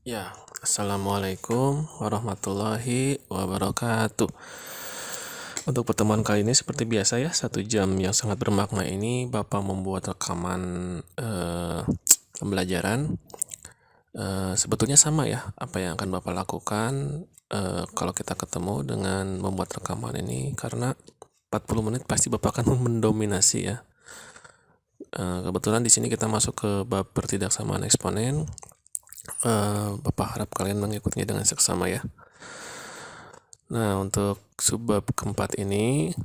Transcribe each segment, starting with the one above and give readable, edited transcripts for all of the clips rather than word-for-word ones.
Ya, Assalamualaikum warahmatullahi wabarakatuh. Untuk pertemuan kali ini seperti biasa ya, 1 jam yang sangat bermakna ini Bapak membuat rekaman pembelajaran. Sebetulnya sama ya, apa yang akan Bapak lakukan kalau kita ketemu dengan membuat rekaman ini, karena 40 menit pasti Bapak akan mendominasi ya. Kebetulan di sini kita masuk ke bab pertidaksamaan eksponen. Bapak harap kalian mengikutinya dengan seksama ya. Nah, untuk subbab keempat ini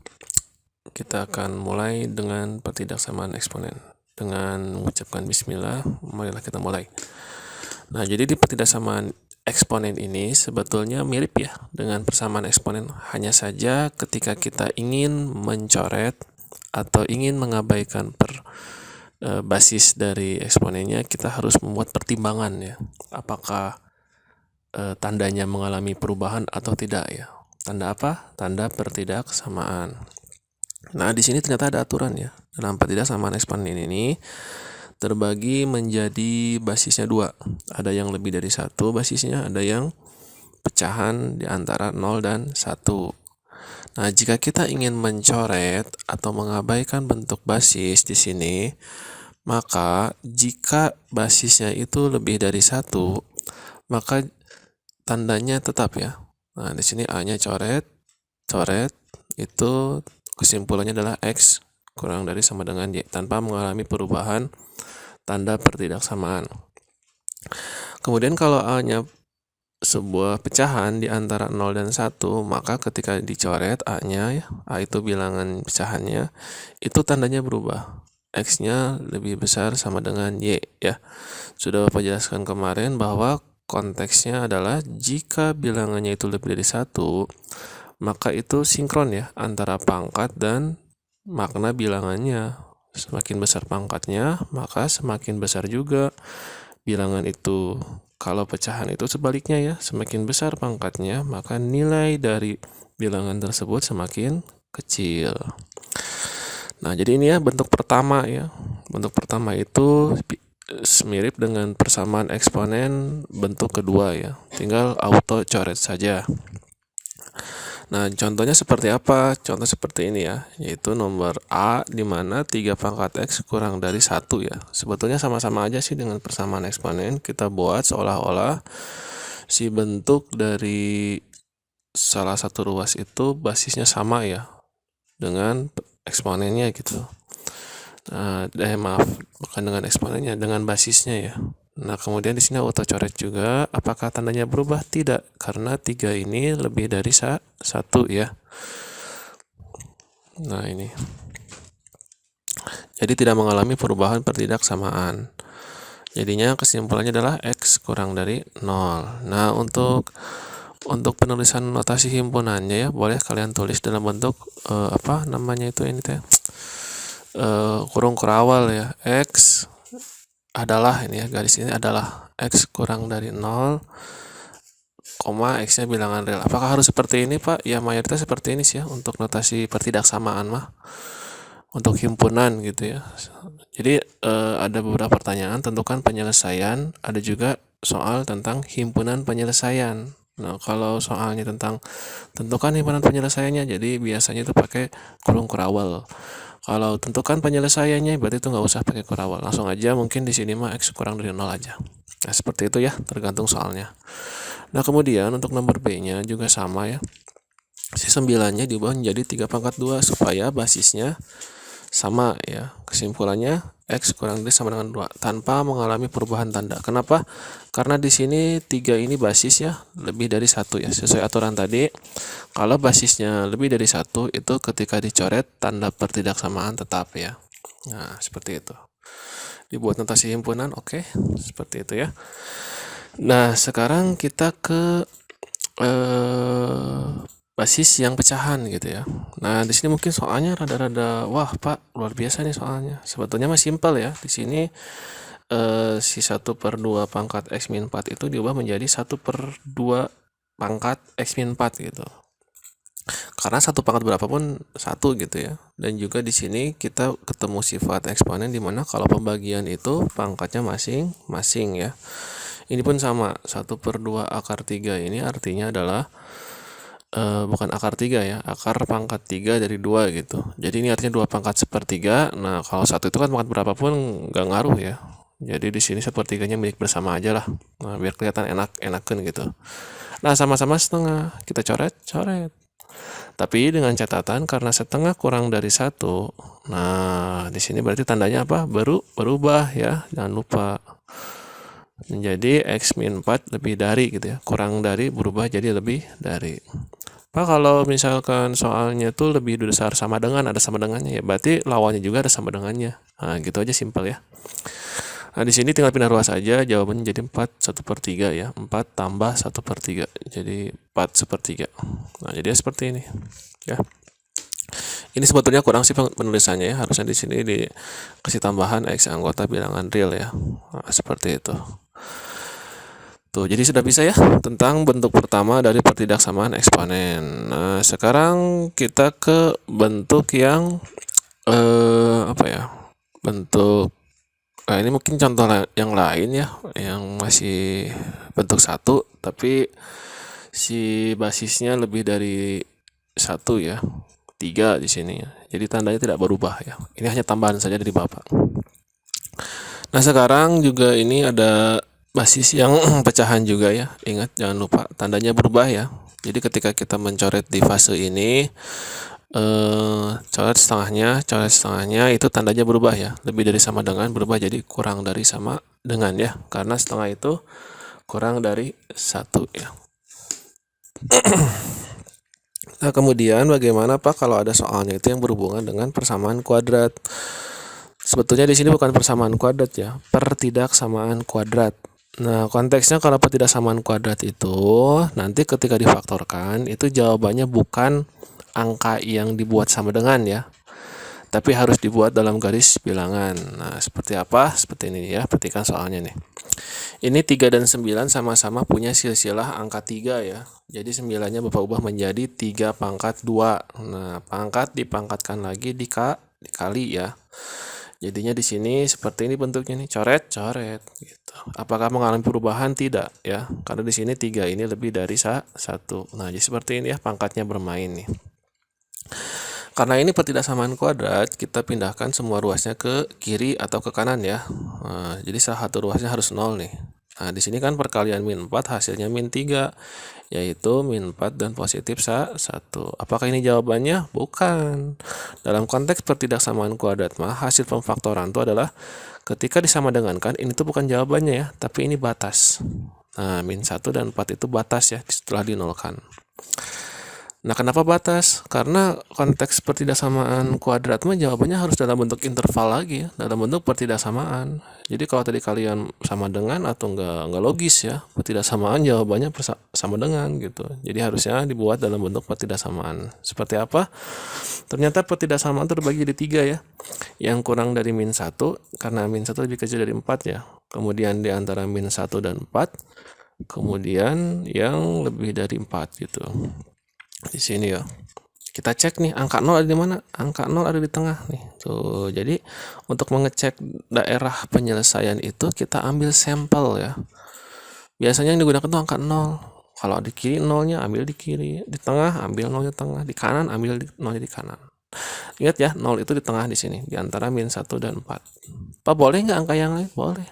kita akan mulai dengan pertidaksamaan eksponen. Dengan mengucapkan bismillah, marilah kita mulai. Nah, jadi di pertidaksamaan eksponen ini sebetulnya mirip ya dengan persamaan eksponen, hanya saja ketika kita ingin mencoret atau ingin mengabaikan basis dari eksponennya, kita harus membuat pertimbangan ya. Apakah tandanya mengalami perubahan atau tidak ya. Tanda apa? Tanda pertidaksamaan. Nah, di sini ternyata ada aturan ya. Dalam pertidaksamaan eksponen ini terbagi menjadi basisnya 2. Ada yang lebih dari 1 basisnya, ada yang pecahan di antara 0 dan 1. Nah, jika kita ingin mencoret atau mengabaikan bentuk basis di sini, maka jika basisnya itu lebih dari 1, maka tandanya tetap ya. Nah, di sini A-nya coret, itu kesimpulannya adalah X kurang dari sama dengan Y, tanpa mengalami perubahan tanda pertidaksamaan. Kemudian kalau A-nya sebuah pecahan di antara 0 dan 1, maka ketika dicoret A-nya ya, A itu bilangan pecahannya, itu tandanya berubah. X-nya lebih besar sama dengan Y ya. Sudah Bapak jelaskan kemarin bahwa konteksnya adalah jika bilangannya itu lebih dari 1, maka itu sinkron ya antara pangkat dan makna bilangannya. Semakin besar pangkatnya, maka semakin besar juga bilangan itu. Kalau pecahan itu sebaliknya ya, semakin besar pangkatnya, maka nilai dari bilangan tersebut semakin kecil. Nah, jadi ini ya bentuk pertama ya. Bentuk pertama itu mirip dengan persamaan eksponen bentuk kedua ya. Tinggal auto coret saja. Nah, contohnya seperti apa? Contoh seperti ini ya, yaitu nomor A di mana 3 pangkat X kurang dari 1 ya. Sebetulnya sama-sama aja sih dengan persamaan eksponen. Kita buat seolah-olah si bentuk dari salah satu ruas itu basisnya sama ya dengan eksponennya gitu. Maaf, bukan dengan eksponennya, dengan basisnya ya. Nah, kemudian di sini auto coret juga. Apakah tandanya berubah? Tidak, karena 3 ini lebih dari 1 ya. Nah, ini. Jadi tidak mengalami perubahan pertidaksamaan. Jadinya kesimpulannya adalah X kurang dari 0. Nah, untuk penulisan notasi himpunannya ya, boleh kalian tulis dalam bentuk apa namanya itu ini teh? Kurung kurawal ya. X adalah ini ya, garis ini adalah X kurang dari 0, X-nya bilangan real. Apakah harus seperti ini, Pak? Ya, mayoritas seperti ini sih ya untuk notasi pertidaksamaan mah. Untuk himpunan gitu ya. Jadi ada beberapa pertanyaan, tentukan penyelesaian, ada juga soal tentang himpunan penyelesaian. Nah, kalau soalnya tentang tentukan himpunan penyelesaiannya, jadi biasanya itu pakai kurung kurawal. Kalau tentukan penyelesaiannya, berarti itu nggak usah pakai kurawal, langsung aja mungkin di sini mah X kurang dari 0 aja. Nah, seperti itu ya, tergantung soalnya. Nah, kemudian untuk nomor B-nya juga sama ya. Si 9-nya diubah menjadi 3 pangkat 2 supaya basisnya sama ya. Kesimpulannya X kurang dari sama dengan 2 tanpa mengalami perubahan tanda. Kenapa? Karena di sini 3 ini basis ya, lebih dari 1 ya. Sesuai aturan tadi, kalau basisnya lebih dari 1 itu ketika dicoret tanda pertidaksamaan tetap ya. Nah, seperti itu. Dibuat notasi himpunan, oke. Seperti itu ya. Nah, sekarang kita ke basis yang pecahan gitu ya. Nah, di sini mungkin soalnya rada-rada wah, Pak, luar biasa nih soalnya. Sebetulnya mah simpel ya. Di sini si 1/2 pangkat X min 4 itu diubah menjadi 1/2 pangkat X min 4 gitu. Karena 1 pangkat berapapun 1 gitu ya. Dan juga di sini kita ketemu sifat eksponen di mana kalau pembagian itu pangkatnya masing-masing ya. Ini pun sama, 1/2 akar 3 ini artinya adalah bukan akar 3 ya, akar pangkat 3 dari 2 gitu. Jadi ini artinya 2 pangkat 1/3. Nah, kalau 1 itu kan pangkat berapapun nggak ngaruh ya. Jadi di sini 1/3-nya milik bersama aja lah. Nah, biar kelihatan enakan gitu. Nah, sama-sama setengah. Kita coret. Tapi dengan catatan karena setengah kurang dari 1. Nah, di sini berarti tandanya apa? Berubah ya. Jangan lupa. Menjadi X min 4 lebih dari gitu ya. Kurang dari berubah jadi lebih dari. Pak, kalau misalkan soalnya tuh lebih besar sama dengan, ada sama dengannya ya, berarti lawannya juga ada sama dengannya. Nah, gitu aja simpel ya. Nah, di sini tinggal pindah ruas aja, jawabannya jadi 4 1/3 ya. 4 tambah 1/3. Jadi 4 1/3. Nah, jadi seperti ini. Ya. Ini sebetulnya kurang sih penulisannya ya. Harusnya di sini dikasih tambahan X anggota bilangan real ya. Nah, seperti itu. Tuh, jadi sudah bisa ya tentang bentuk pertama dari pertidaksamaan eksponen. Nah, sekarang kita ke bentuk yang apa ya? Bentuk ini mungkin contoh yang lain ya, yang masih bentuk 1 tapi si basisnya lebih dari 1 ya. 3 di sini ya. Jadi tandanya tidak berubah ya. Ini hanya tambahan saja dari Bapak. Nah, sekarang juga ini ada basis yang pecahan juga ya. Ingat, jangan lupa tandanya berubah ya. Jadi ketika kita mencoret di fase ini, coret setengahnya itu tandanya berubah ya. Lebih dari sama dengan berubah jadi kurang dari sama dengan ya. Karena setengah itu kurang dari 1 ya. Nah, kemudian bagaimana Pak kalau ada soalnya itu yang berhubungan dengan persamaan kuadrat? Sebetulnya di sini bukan persamaan kuadrat ya, pertidaksamaan kuadrat. Nah, konteksnya kalau pertidaksamaan kuadrat itu nanti ketika difaktorkan itu jawabannya bukan angka yang dibuat sama dengan ya, tapi harus dibuat dalam garis bilangan. Nah, seperti apa? Seperti ini ya, perhatikan soalnya nih. Ini 3 dan 9 sama-sama punya silsilah angka 3 ya. Jadi 9-nya Bapak ubah menjadi 3 pangkat 2. Nah, pangkat dipangkatkan lagi dikali ya. Jadinya di sini seperti ini bentuknya nih, coret gitu. Apakah mengalami perubahan? Tidak ya. Karena di sini 3 ini lebih dari 1. Nah, jadi seperti ini ya pangkatnya bermain nih. Karena ini pertidaksamaan kuadrat, kita pindahkan semua ruasnya ke kiri atau ke kanan ya. Nah, jadi salah satu ruasnya harus 0 nih. Nah, di sini kan perkalian min 4 hasilnya min 3, yaitu min 4 dan positif 1. Apakah ini jawabannya? Bukan. Dalam konteks pertidaksamaan kuadrat mah hasil pemfaktoran itu adalah ketika disamadengankan, ini tuh bukan jawabannya ya, tapi ini batas. Nah, min 1 dan 4 itu batas ya setelah dinolkan. Nah, kenapa batas? Karena konteks pertidaksamaan kuadrat mah jawabannya harus dalam bentuk interval lagi ya, dalam bentuk pertidaksamaan. Jadi kalau tadi kalian sama dengan atau enggak logis ya, pertidaksamaan jawabannya sama dengan gitu. Jadi harusnya dibuat dalam bentuk pertidaksamaan. Seperti apa? Ternyata pertidaksamaan terbagi jadi 3 ya. Yang kurang dari min 1 karena min 1 lebih kecil dari 4 ya. Kemudian di antara min 1 dan 4, kemudian yang lebih dari 4 gitu. Di sini ya. Kita cek nih angka 0 ada di mana? Angka 0 ada di tengah nih. Tuh, jadi untuk mengecek daerah penyelesaian itu kita ambil sampel ya. Biasanya yang digunakan tuh angka 0. Kalau di kiri 0-nya ambil di kiri, di tengah ambil 0-nya tengah, di kanan ambil 0-nya di kanan. Ingat ya, 0 itu di tengah di sini, di antara min 1 dan 4. Pak, boleh nggak angka yang lain? Boleh.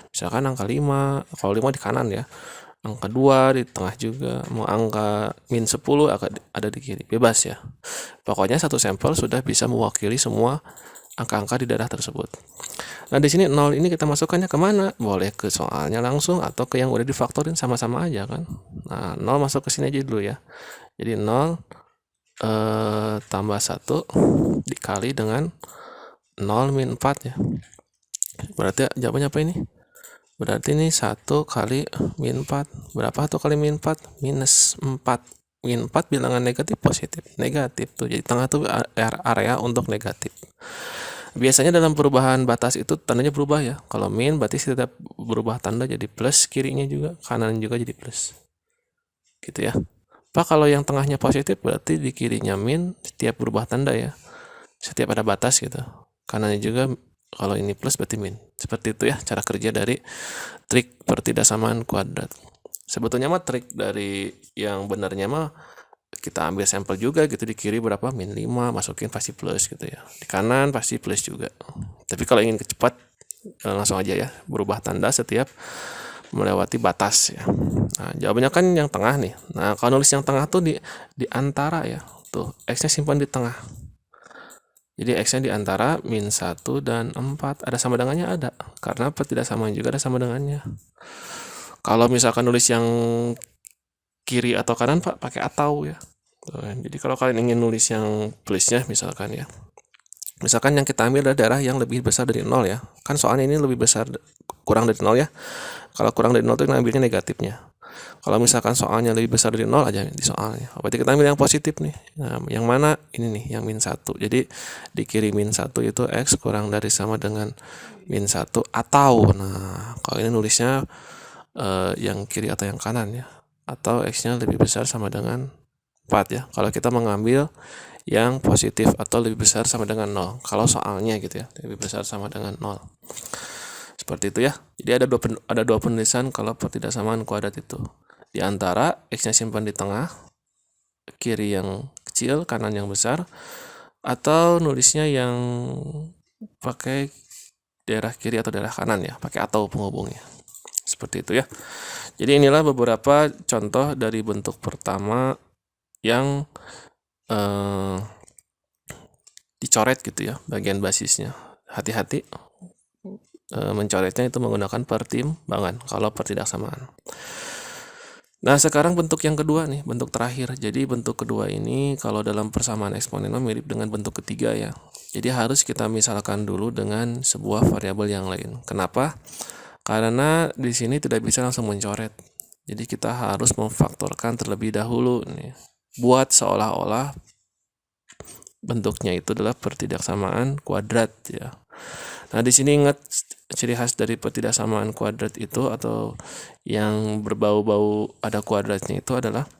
Misalkan angka 5, kalau 5 di kanan ya. Angka 2 di tengah juga, mau angka min 10 ada di kiri, bebas ya. Pokoknya satu sampel sudah bisa mewakili semua angka-angka di daerah tersebut. Nah, di sini 0 ini kita masukkannya kemana? Boleh ke soalnya langsung atau ke yang udah difaktorin sama-sama aja kan. Nah, 0 masuk ke sini aja dulu ya. Jadi 0 tambah 1 dikali dengan 0 min 4 ya. Berarti jawabannya apa ini? Berarti ini 1 kali min 4. Berapa 1 kali min 4? Minus 4. Min 4 bilangan negatif positif. Negatif tuh. Jadi tengah tuh area untuk negatif. Biasanya dalam perubahan batas itu tandanya berubah ya. Kalau min berarti setiap berubah tanda jadi plus, kirinya juga, kanan juga jadi plus. Gitu ya. Pak, kalau yang tengahnya positif berarti di kirinya min setiap berubah tanda ya. Setiap ada batas gitu. Kanannya juga Kalau ini plus berarti min. Seperti itu ya cara kerja dari trik pertidaksamaan kuadrat. Sebetulnya mah trik dari yang benarnya mah kita ambil sampel juga gitu, di kiri berapa, min 5, masukin pasti plus gitu ya. Di kanan pasti plus juga. Tapi kalau ingin cepat langsung aja ya, berubah tanda setiap melewati batas ya. Nah, jawabannya kan yang tengah nih. Nah, kalau nulis yang tengah tuh di antara ya. Tuh, X-nya simpan di tengah. Jadi X-nya di antara min 1 dan 4. Ada sama dengannya? Ada. Karena pertidaksamaan juga ada sama dengannya. Kalau misalkan nulis yang kiri atau kanan, Pak, pakai atau ya. Tuh, jadi kalau kalian ingin nulis yang plusnya misalkan ya. Misalkan yang kita ambil adalah daerah yang lebih besar dari 0 ya. Kan soalnya ini lebih besar, kurang dari 0 ya. Kalau kurang dari 0 itu kita ambilnya negatifnya. Kalau misalkan soalnya lebih besar dari 0 aja di soalnya. Berarti kita ambil yang positif nih. Nah, yang mana? Ini nih, yang min 1. Jadi di kiri min 1 itu X kurang dari sama dengan min 1 atau, nah kalau ini nulisnya yang kiri atau yang kanan ya. Atau X-nya lebih besar sama dengan 4 ya. Kalau kita mengambil yang positif atau lebih besar sama dengan 0. Kalau soalnya gitu ya, lebih besar sama dengan 0. Seperti itu ya. Jadi ada dua penulisan kalau pertidaksamaan kuadrat itu. Di antara X-nya simpan di tengah, kiri yang kecil, kanan yang besar, atau nulisnya yang pakai daerah kiri atau daerah kanan ya, pakai atau penghubungnya. Seperti itu ya. Jadi inilah beberapa contoh dari bentuk pertama yang dicoret gitu ya, bagian basisnya. Hati-hati mencoretnya itu menggunakan pertimbangan kalau pertidaksamaan. Nah, sekarang bentuk yang kedua nih, bentuk terakhir. Jadi bentuk kedua ini kalau dalam persamaan eksponen mirip dengan bentuk ketiga ya. Jadi harus kita misalkan dulu dengan sebuah variabel yang lain. Kenapa? Karena di sini tidak bisa langsung mencoret. Jadi kita harus memfaktorkan terlebih dahulu nih. Buat seolah-olah bentuknya itu adalah pertidaksamaan kuadrat ya. Nah, di sini ingat ciri khas dari pertidaksamaan kuadrat itu atau yang berbau-bau ada kuadratnya itu adalah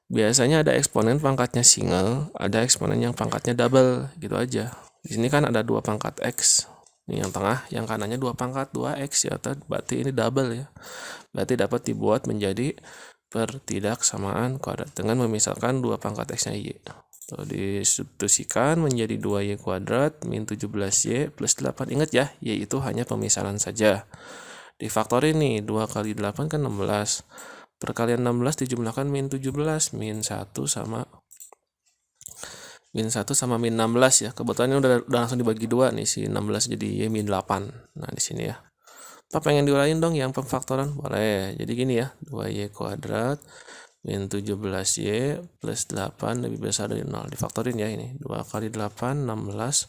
biasanya ada eksponen pangkatnya single, ada eksponen yang pangkatnya double gitu aja. Di sini kan ada 2 pangkat X. Ini yang tengah, yang kanannya 2 pangkat 2X ya, berarti ini double ya. Berarti dapat dibuat menjadi pertidaksamaan kuadrat dengan memisahkan 2 pangkat X-nya Y. Disubstitusikan menjadi 2Y kuadrat min 17Y plus 8. Ingat ya, Y itu hanya pemisahan saja. Difaktorin nih, 2 kali 8 kan 16. Perkalian 16 dijumlahkan min 17, min 1 sama min 1 sama min 16 ya. Kebetulan ini udah langsung dibagi 2 nih, si 16 jadi Y min 8. Nah, di sini ya. Pak pengen diuraiin dong yang pemfaktoran? Boleh. Jadi gini ya, 2Y kuadrat min 17Y plus 8 lebih besar dari 0. Difaktorin ya ini. 2 kali 8, 16.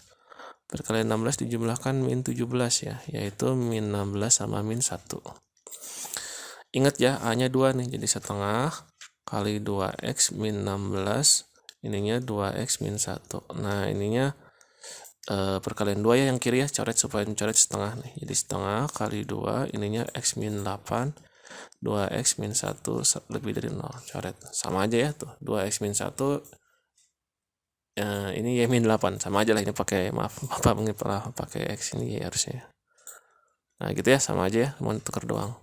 Perkalian 16 dijumlahkan min 17 ya. Yaitu min 16 sama min 1. Ingat ya, A-nya 2 nih. Jadi setengah kali 2X min 16. Ininya 2X min 1. Nah, ininya perkalian 2 ya yang kiri ya. Coret supaya mencoret setengah nih. Jadi setengah kali 2. Ininya X min 8. 2X min 1 lebih dari 0. Coret. Sama aja ya tuh. 2X min 1 ini Y min 8. Sama aja lah ini pakai, maaf Bapak pakai X ini Y harusnya. Nah gitu ya, sama aja ya. Cuma tukar doang.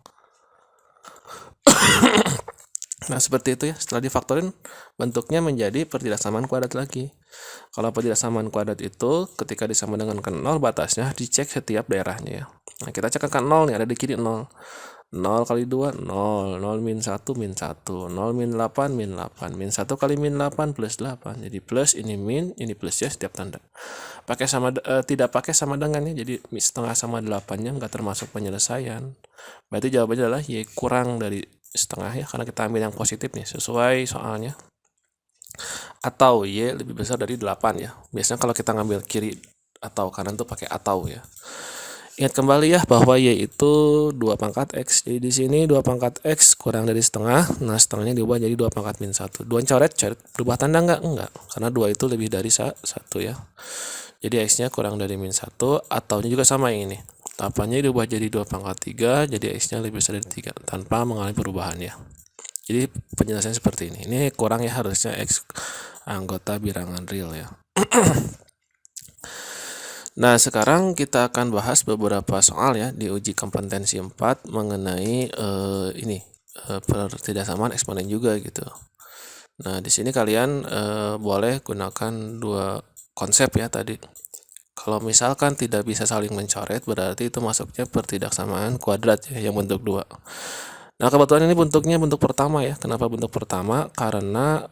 Nah seperti itu ya. Setelah difaktorin bentuknya menjadi pertidaksamaan kuadrat lagi. Kalau pertidaksamaan kuadrat itu ketika disama dengan 0 batasnya dicek setiap daerahnya ya. Nah kita cek ke 0 nih, ada di kiri 0. 0 kali 2, 0. 0 min 1, min 1. 0 min 8, min 8. Min 1 kali min 8, plus 8. Jadi plus, ini min, ini plus ya setiap tanda. Pakai sama tidak pakai sama dengan ya. Jadi setengah sama 8-nya nggak termasuk penyelesaian. Berarti jawabannya adalah Y kurang dari setengah ya. Karena kita ambil yang positif nih, sesuai soalnya. Atau Y lebih besar dari 8 ya. Biasanya kalau kita ngambil kiri atau kanan tuh pakai atau ya. Ingat kembali ya bahwa Y itu 2 pangkat X. Jadi di sini 2 pangkat X kurang dari setengah. Nah setengahnya diubah jadi 2 pangkat min 1. 2 coret, berubah tanda enggak? Enggak. Karena 2 itu lebih dari 1 ya. Jadi X-nya kurang dari min 1. Ataunya juga sama yang ini. 8-nya diubah jadi 2 pangkat 3. Jadi X-nya lebih besar dari 3. Tanpa mengalami perubahan ya. Jadi penjelasannya seperti ini. Ini kurang ya, harusnya X anggota bilangan real ya. Nah, sekarang kita akan bahas beberapa soal ya di uji kompetensi 4 mengenai pertidaksamaan eksponen juga gitu. Nah, di sini kalian boleh gunakan dua konsep ya tadi. Kalau misalkan tidak bisa saling mencoret, berarti itu masuknya pertidaksamaan kuadrat ya, yang bentuk 2. Nah, kebetulan ini bentuknya bentuk pertama ya. Kenapa bentuk pertama? Karena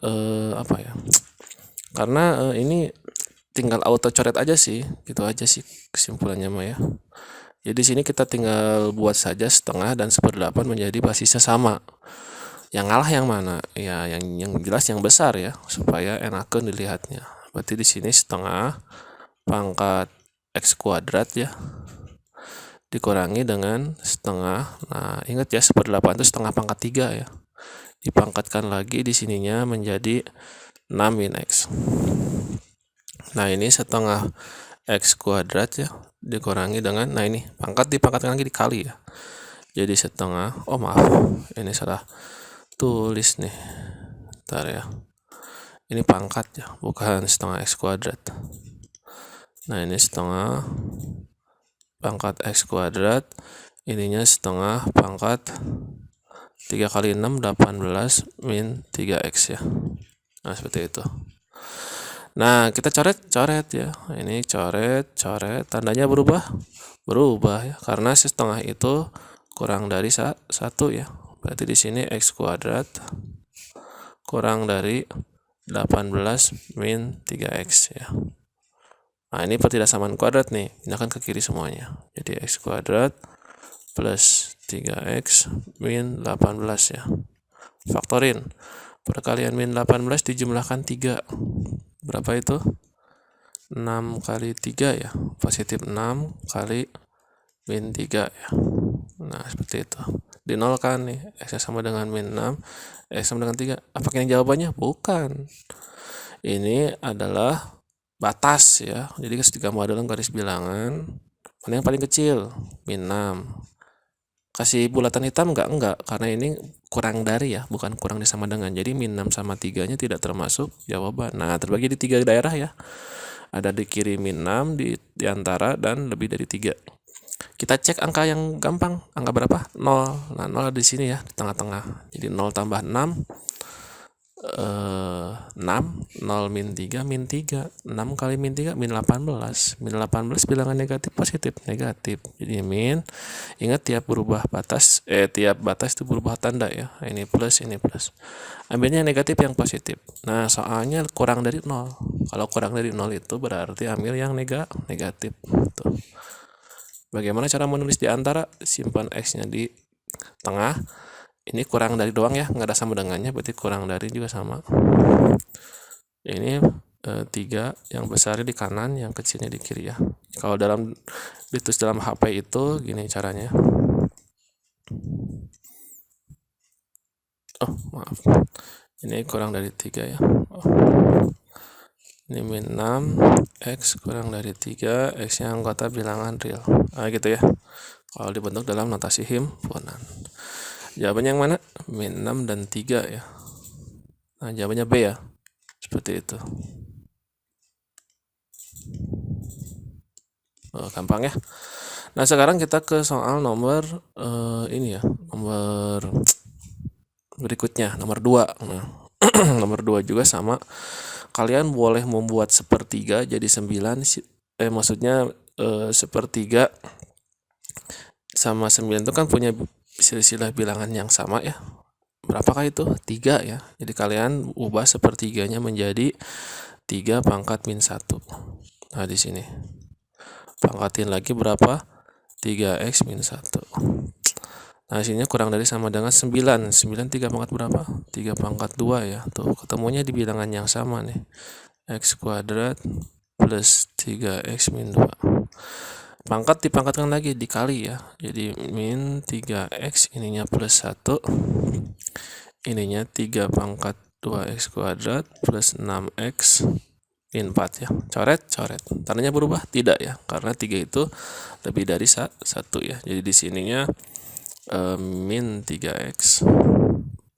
Karena ini tinggal auto coret aja sih, gitu aja sih kesimpulannya mah ya. Jadi di sini kita tinggal buat saja setengah dan 1/8 menjadi basisnya sama. Yang ngalah yang mana? Ya, yang jelas yang besar ya, supaya enakan dilihatnya. Berarti di sini setengah pangkat x kuadrat ya, dikurangi dengan setengah. Nah, ingat ya 1/8 itu setengah pangkat 3 ya. Dipangkatkan lagi di sininya menjadi 6 min x. Nah, ini setengah x kuadrat ya, dikurangi dengan, nah ini pangkat dipangkatkan lagi dikali ya. Jadi setengah, oh maaf, ini salah tulis nih. Bentar ya. Ini pangkat ya, bukan setengah x kuadrat. Nah, ini setengah pangkat x kuadrat, ininya setengah pangkat 3 kali 6, 18 min 3x ya. Nah, seperti itu. Nah, kita coret ya. Ini coret, tandanya berubah ya, karena setengah itu kurang dari 1 ya. Berarti di sini x kuadrat kurang dari 18 min 3x ya. Nah, ini pertidaksamaan kuadrat nih, pindahkan ke kiri semuanya. Jadi x kuadrat plus 3x min 18 ya. Faktorin. Perkalian min 18 dijumlahkan 3. Berapa itu? 6 kali 3 ya. Positif 6 kali min 3 ya. Nah, seperti itu. Dinolkan nih. X sama dengan min 6. X sama dengan 3. Apakah ini jawabannya? Bukan. Ini adalah batas ya. Jadi ketika mau dalam garis bilangan, mana yang paling kecil? Min 6. Kasih bulatan hitam enggak, karena ini kurang dari ya, bukan kurang sama dengan. Jadi min 6 sama 3-nya tidak termasuk jawaban. Nah, terbagi di 3 daerah ya. Ada di kiri min 6, di antara, dan lebih dari 3. Kita cek angka yang gampang. Angka berapa? 0. Nah, 0 di sini ya, di tengah-tengah. Jadi 0 tambah 6, 0 min 3, min 3. 6 kali min 3, min 18. Min 18 bilangan negatif, positif, negatif. Jadi min, ingat tiap batas itu berubah tanda ya. Ini plus, ini plus. Ambilnya negatif yang positif. Nah, soalnya kurang dari 0. Kalau kurang dari 0 itu berarti ambil yang negatif. Tuh. Bagaimana cara menulis di antara? Simpan x-nya di tengah. Ini kurang dari doang ya, nggak ada sama dengannya, berarti kurang dari juga sama. Ini 3, yang besarnya di kanan, yang kecilnya di kiri ya. Kalau ditulis dalam HP itu gini caranya. Oh, maaf. Ini kurang dari 3 ya. Ini min 6, x kurang dari 3, x-nya anggota bilangan real. Nah, gitu ya. Kalau dibentuk dalam notasi himpunan. Jawabannya yang mana? Min 6 dan 3 ya. Nah, jawabannya B ya. Seperti itu. Gampang ya. Nah, sekarang kita ke soal nomor ini ya. Nomor berikutnya, nomor 2. Nah, nomor 2 juga sama. Kalian boleh membuat sepertiga jadi 9. Maksudnya sepertiga sama 9 itu kan punya silsilah bilangan yang sama ya. Berapakah itu? 3 ya. Jadi kalian ubah sepertiganya menjadi 3 pangkat min 1. Nah, di sini. Pangkatin lagi berapa? 3x min 1. Nah, sini kurang dari sama dengan 9. 9 3 pangkat berapa? 3 pangkat 2 ya. Tuh, ketemunya di bilangan yang sama nih. X kuadrat plus 3x min 2. Pangkat dipangkatkan lagi, dikali ya. Jadi min 3x, ininya plus 1. Ininya 3 pangkat 2x kuadrat plus 6x min 4 ya. Coret. Tandanya berubah? Tidak ya, karena 3 itu lebih dari 1 ya. Jadi di sininya min 3x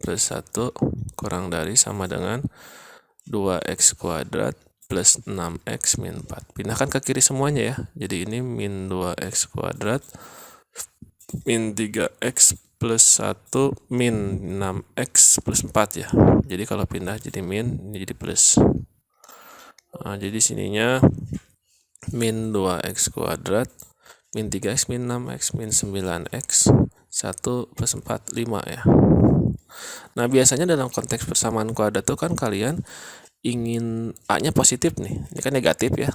plus 1 kurang dari sama dengan 2x kuadrat plus 6x min 4. Pindahkan ke kiri semuanya ya. Jadi ini min 2x kuadrat min 3x plus 1 min 6x plus 4 ya. Jadi kalau pindah jadi min, ini jadi plus. Nah, jadi sininya min 2x kuadrat min 3x min 6x min 9x 1 plus 4, 5 ya. Nah, biasanya dalam konteks persamaan kuadrat itu kan kalian ingin A-nya positif nih. Ini kan negatif ya.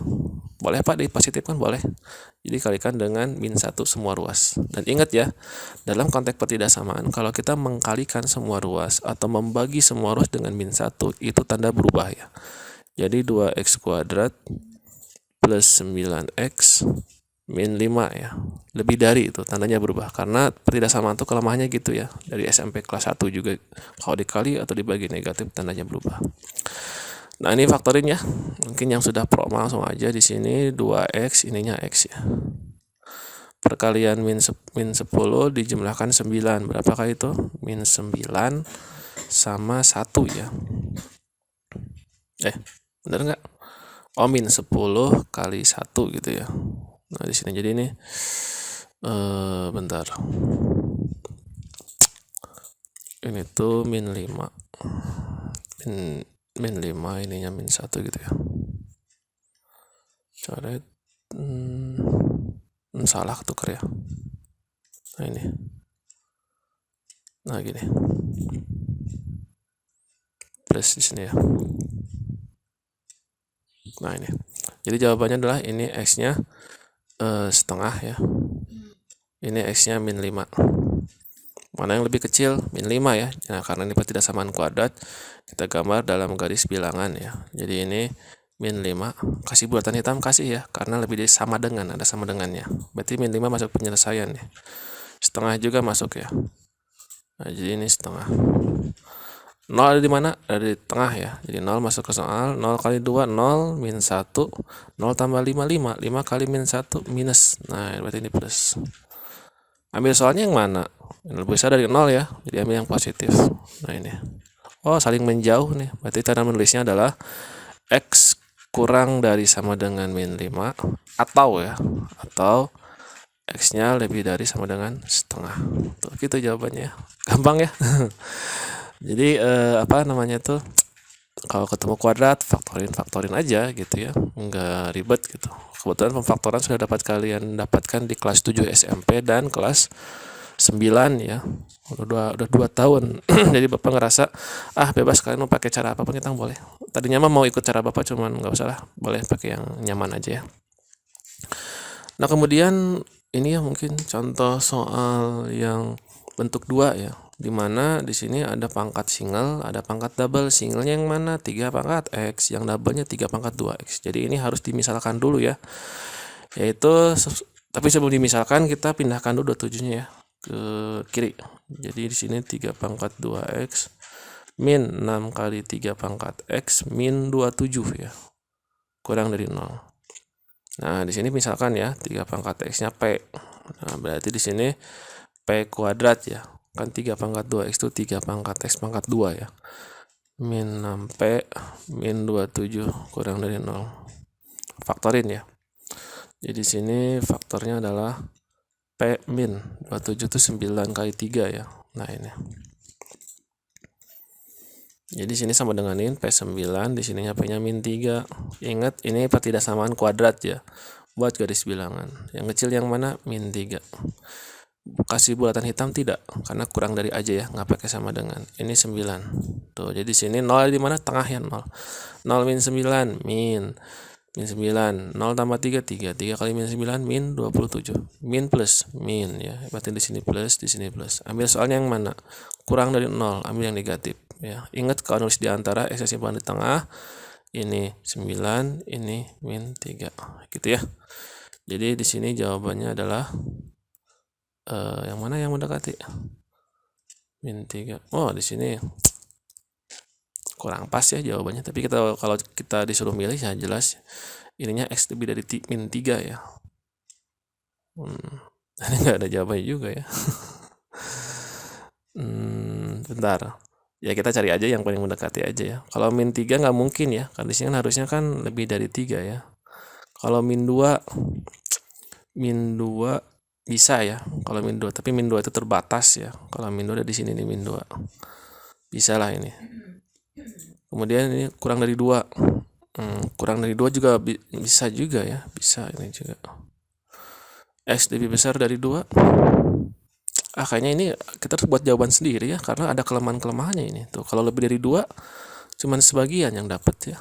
Boleh Pak dipositifkan? Boleh. Jadi kalikan dengan min 1 semua ruas. Dan ingat ya, dalam konteks pertidaksamaan, kalau kita mengkalikan semua ruas atau membagi semua ruas dengan min 1, itu tanda berubah ya. Jadi 2x kuadrat plus 9x min 5 ya. Lebih dari itu tandanya berubah. Karena pertidaksamaan itu kelemahannya gitu ya. Dari SMP kelas 1 juga kalau dikali atau dibagi negatif tandanya berubah. Nah, ini faktorin ya. Mungkin yang sudah pro langsung aja di sini 2x, ininya x ya. Perkalian min 10 dijumlahkan 9. Berapakah itu? Min 9 sama 1 ya. Bener nggak? Oh, min 10 kali 1 gitu ya. Nah, di sini jadi ini bentar. Ini tuh min 5. Min 5 ininya min 1 gitu ya. Coret. Salah ketuker ya. Nah, ini. Nah, gini. Plus di sini ya. Nah, ini. Jadi jawabannya adalah ini x-nya setengah ya. Ini x-nya min 5. Mana yang lebih kecil? Min 5 ya. Nah, karena ini pertidaksamaan kuadrat, kita gambar dalam garis bilangan ya. Jadi ini min 5. Kasih bulatan hitam, kasih ya. Karena lebih dari sama dengan, ada sama dengannya. Berarti min 5 masuk penyelesaian ya. Setengah juga masuk ya. Nah, jadi ini setengah. 0 ada di mana? Ada di tengah ya. Jadi 0 masuk ke soal. 0 kali 2, 0 min 1. 0 tambah 5, 5. 5 kali min 1, minus. Nah, berarti ini plus. Ambil soalnya yang mana? Yang lebih besar dari 0 ya. Jadi ambil yang positif. Nah, ini. Oh, saling menjauh nih. Berarti cara menulisnya adalah x kurang dari sama dengan min 5. Atau ya. Atau x-nya lebih dari sama dengan setengah. Tuh, gitu jawabannya. Gampang ya. Jadi apa namanya tuh, kalau ketemu kuadrat faktorin aja gitu ya, nggak ribet gitu. Kebetulan pemfaktoran sudah dapat kalian dapatkan di kelas 7 SMP dan kelas 9 ya. Udah 2 tahun. Jadi Bapak ngerasa bebas kalian mau pakai cara apapun kita boleh. Tadinya mah mau ikut cara Bapak, cuman nggak usah lah, boleh pakai yang nyaman aja ya. Nah, kemudian ini ya mungkin contoh soal yang bentuk 2 ya, dimana di sini ada pangkat single, ada pangkat double. Singlenya yang mana? 3 pangkat x, yang doublenya 3 pangkat 2x. Jadi ini harus dimisalkan dulu ya, yaitu tapi sebelum dimisalkan kita pindahkan dulu 27-nya ya ke kiri. Jadi di sini 3 pangkat 2x min 6 kali 3 pangkat x min 27 ya, kurang dari 0. Nah, di sini misalkan ya 3 pangkat x-nya p. Nah, berarti di sini p kuadrat ya. Kan 3 pangkat 2x itu 3 pangkat x pangkat 2 ya. Min 6p min 27 kurang dari 0. Faktorin ya. Jadi di sini faktornya adalah p min 27 itu 9 kali 3 ya. Nah, ini. Jadi sini sama dengan ini P9, di sininya P-nya min 3. Ingat ini pertidaksamaan kuadrat ya. Buat garis bilangan. Yang kecil yang mana? Min 3. Kasih bulatan hitam tidak, karena kurang dari aja ya, nggak pakai sama dengan. Ini 9. Tuh, jadi sini 0 di mana? Tengah ya 0. 0 min 9 min 9. 0 tambah 3 3. 3 kali min 9 min 27. Min plus min ya. Berarti di sini plus, di sini plus. Ambil soalnya yang mana? Kurang dari 0, ambil yang negatif ya. Ingat kalau nulis di antara x simpan di tengah. Ini 9, ini min 3 gitu ya. Jadi di sini jawabannya adalah yang mana yang mendekati? Min 3. Oh, di sini kurang pas ya jawabannya. Tapi kalau kita disuruh milih ya jelas ininya x lebih dari min 3 ya. Ini nggak ada jawabannya juga ya. Bentar. Ya kita cari aja yang paling mendekati aja ya. Kalau min 3 nggak mungkin ya, karena di sini kan harusnya kan lebih dari 3 ya. Kalau min 2 bisa ya. Kalau min 2, tapi min 2 itu terbatas ya. Kalau min 2 ada di sini nih min 2. Bisa lah ini. Kemudian ini kurang dari 2. Kurang dari 2 juga bisa juga ya. Bisa ini juga. X lebih besar dari 2. Kayaknya ini kita harus buat jawaban sendiri ya, karena ada kelemahan-kelemahannya ini. Tuh, kalau lebih dari 2 cuman sebagian yang dapat ya.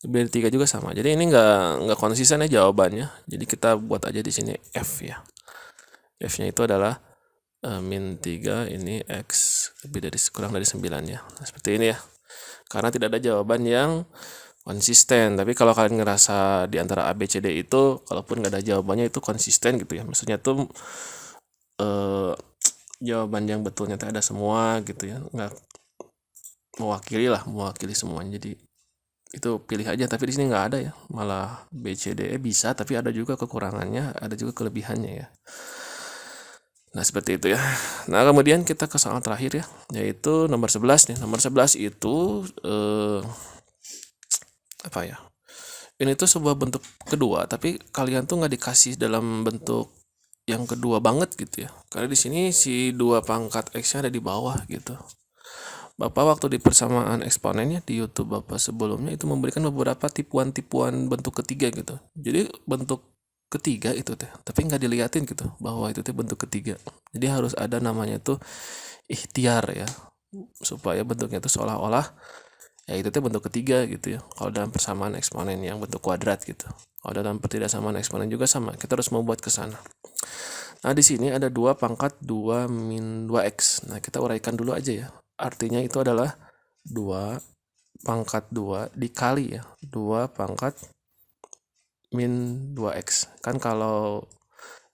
Lebih dari 3 juga sama. Jadi ini nggak konsisten ya jawabannya. Jadi kita buat aja di sini F ya. F-nya itu adalah min 3, ini X kurang dari 9 ya. Nah, seperti ini ya. Karena tidak ada jawaban yang konsisten. Tapi kalau kalian ngerasa di antara A, B, C, D itu, kalaupun nggak ada jawabannya itu konsisten gitu ya. Maksudnya tuh jawaban yang betulnya ada semua gitu ya, nggak mewakili semuanya. Jadi itu pilih aja, tapi di sini nggak ada ya, malah B, C, D, E bisa, tapi ada juga kekurangannya, ada juga kelebihannya ya. Nah seperti itu ya. Nah kemudian kita ke soal terakhir ya, yaitu nomor 11 nih. Nomor 11 itu apa ya, ini tuh sebuah bentuk kedua, tapi kalian tuh nggak dikasih dalam bentuk yang kedua banget gitu ya, karena di sini si 2 pangkat X-nya ada di bawah gitu. Bapak waktu di persamaan eksponennya di YouTube Bapak sebelumnya itu memberikan beberapa tipuan-tipuan bentuk ketiga gitu. Jadi bentuk ketiga itu teh, tapi nggak diliatin gitu bahwa itu teh bentuk ketiga. Jadi harus ada namanya tuh ikhtiar ya, supaya bentuknya itu seolah-olah ya itu teh bentuk ketiga gitu ya. Kalau dalam persamaan eksponen yang bentuk kuadrat gitu. Kalau dalam pertidaksamaan eksponen juga sama, kita harus membuat ke sana. Nah, di sini ada 2 pangkat 2 min 2x. Nah, kita uraikan dulu aja ya. Artinya itu adalah 2 pangkat 2 dikali ya. 2 pangkat min 2x. Kan kalau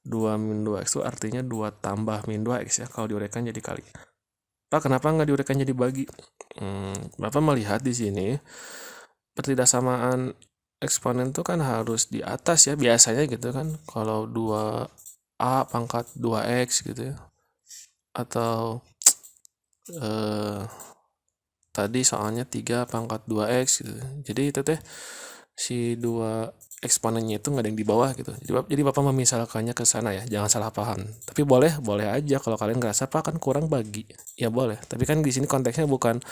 2 min 2x itu artinya 2 tambah min 2x ya. Kalau diuraikan jadi kali. Pak, kenapa nggak diuraikan jadi bagi? Bapak melihat di sini pertidaksamaan eksponen itu kan harus di atas ya, biasanya gitu kan. Kalau 2A pangkat 2x gitu ya. Atau tadi soalnya 3 pangkat 2x gitu. Jadi itu teh si 2 eksponennya itu nggak ada yang di bawah gitu. Jadi Bapak memisalkannya ke sana ya, jangan salah paham. Tapi boleh aja kalau kalian ngerasa Pak kan kurang bagi. Ya boleh. Tapi kan di sini konteksnya bukan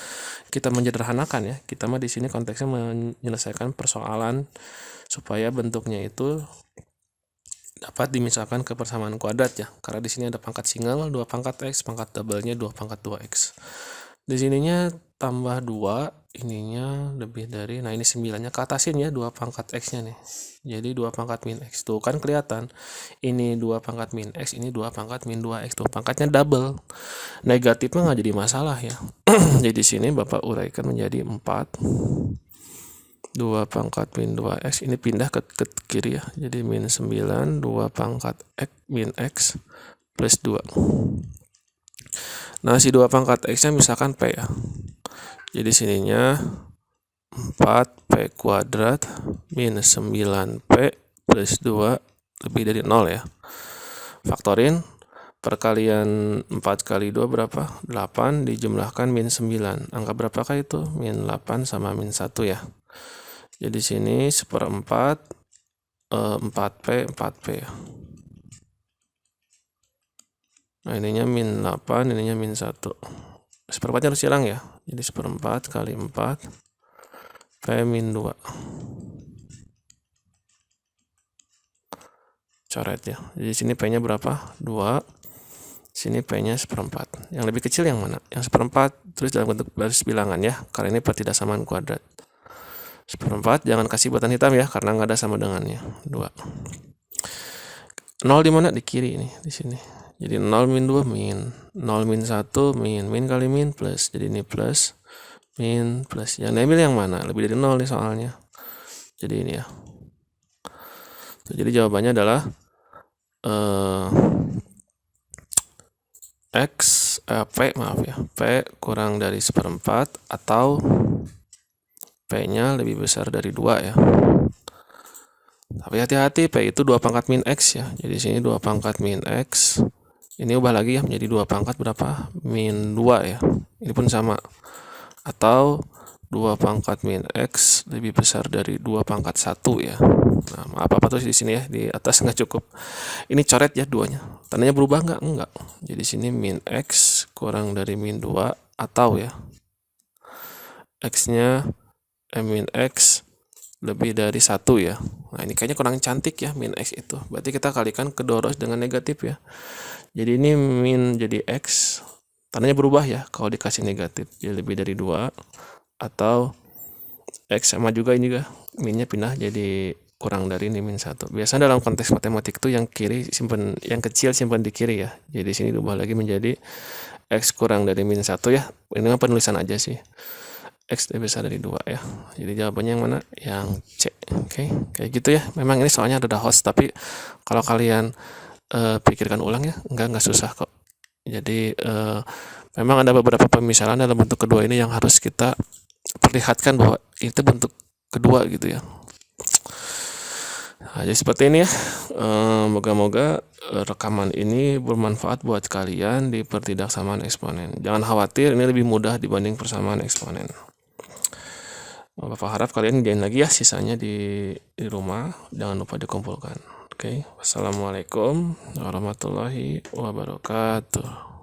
kita menyederhanakan ya. Kita mah di sini konteksnya menyelesaikan persoalan supaya bentuknya itu dapat dimisalkan ke persamaan kuadrat ya. Karena di sini ada pangkat single 2 pangkat x, pangkat double-nya 2 pangkat 2x. Di sininya tambah 2, ininya lebih dari, nah ini 9-nya ke atasin ya, 2 pangkat x-nya nih. Jadi 2 pangkat min x. Tuh kan kelihatan. Ini 2 pangkat min x, ini 2 pangkat min 2x. Tuh pangkatnya double. Negatifnya nggak jadi masalah ya. Jadi sini Bapak uraikan menjadi 4. 2 pangkat min 2x. Ini pindah ke kiri ya. Jadi min 9, 2 pangkat x min x plus 2. Nah, si 2 pangkat X-nya misalkan P ya. Jadi sininya 4P kuadrat min 9P plus 2 lebih dari 0 ya. Faktorin, perkalian 4 kali 2 berapa? 8 dijumlahkan min 9. Angka berapakah itu? Min 8 sama min 1 ya. Jadi sini 1/4 4P ya. Nah ininya min 8, ininya min 1. 1/4 harus hilang ya. Jadi 1/4 kali 4 P min 2. Coret ya. Jadi sini P-nya berapa? 2. Sini P-nya 1/4. Yang lebih kecil yang mana? Yang 1/4 terus dalam bentuk baris bilangan ya. Karena ini pertidaksamaan kuadrat. 1/4 jangan kasih button hitam ya, karena nggak ada sama dengannya. 2. 0 di mana? Di kiri ini, di sini. Jadi 0 min 2 min, 0 min 1 min kali min plus. Jadi ini plus, min plus. Yang diambil yang mana? Lebih dari 0 nih soalnya. Jadi ini ya. Jadi jawabannya adalah P kurang dari 1/4 atau P-nya lebih besar dari 2 ya. Tapi hati-hati, P itu 2 pangkat min X ya. Jadi sini 2 pangkat min X. Ini ubah lagi ya menjadi 2 pangkat berapa? Min 2 ya. Ini pun sama. Atau 2 pangkat min X lebih besar dari 2 pangkat 1 ya. Nah, apa-apa tuh di sini ya, di atas nggak cukup. Ini coret ya duanya. Tandanya berubah nggak? Enggak. Jadi sini min X kurang dari min 2 atau ya. X-nya min X lebih dari 1 ya. Nah, ini kayaknya kurang cantik ya min X itu. Berarti kita kalikan kedua dengan negatif ya. Jadi ini min jadi X, tandanya berubah ya kalau dikasih negatif. Jadi lebih dari 2 atau X sama juga ini juga. Minnya pindah jadi kurang dari ini min 1. Biasanya dalam konteks matematik itu yang kiri simpan, yang kecil simpan di kiri ya. Jadi sini diubah lagi menjadi X kurang dari min 1 ya. Ini mah penulisan aja sih. X lebih besar dari 2 ya. Jadi jawabannya yang mana? Yang C. Oke, kayak gitu ya. Memang ini soalnya ada host, tapi kalau kalian pikirkan ulang ya, nggak susah kok. Jadi memang ada beberapa pemisalan dalam bentuk kedua ini yang harus kita perlihatkan bahwa itu bentuk kedua gitu ya. Nah, jadi seperti ini ya. Moga-moga rekaman ini bermanfaat buat kalian di pertidaksamaan eksponen. Jangan khawatir, ini lebih mudah dibanding persamaan eksponen. Bapak harap kalian join lagi ya sisanya di rumah. Jangan lupa dikumpulkan. Oke, wassalamualaikum warahmatullahi wabarakatuh.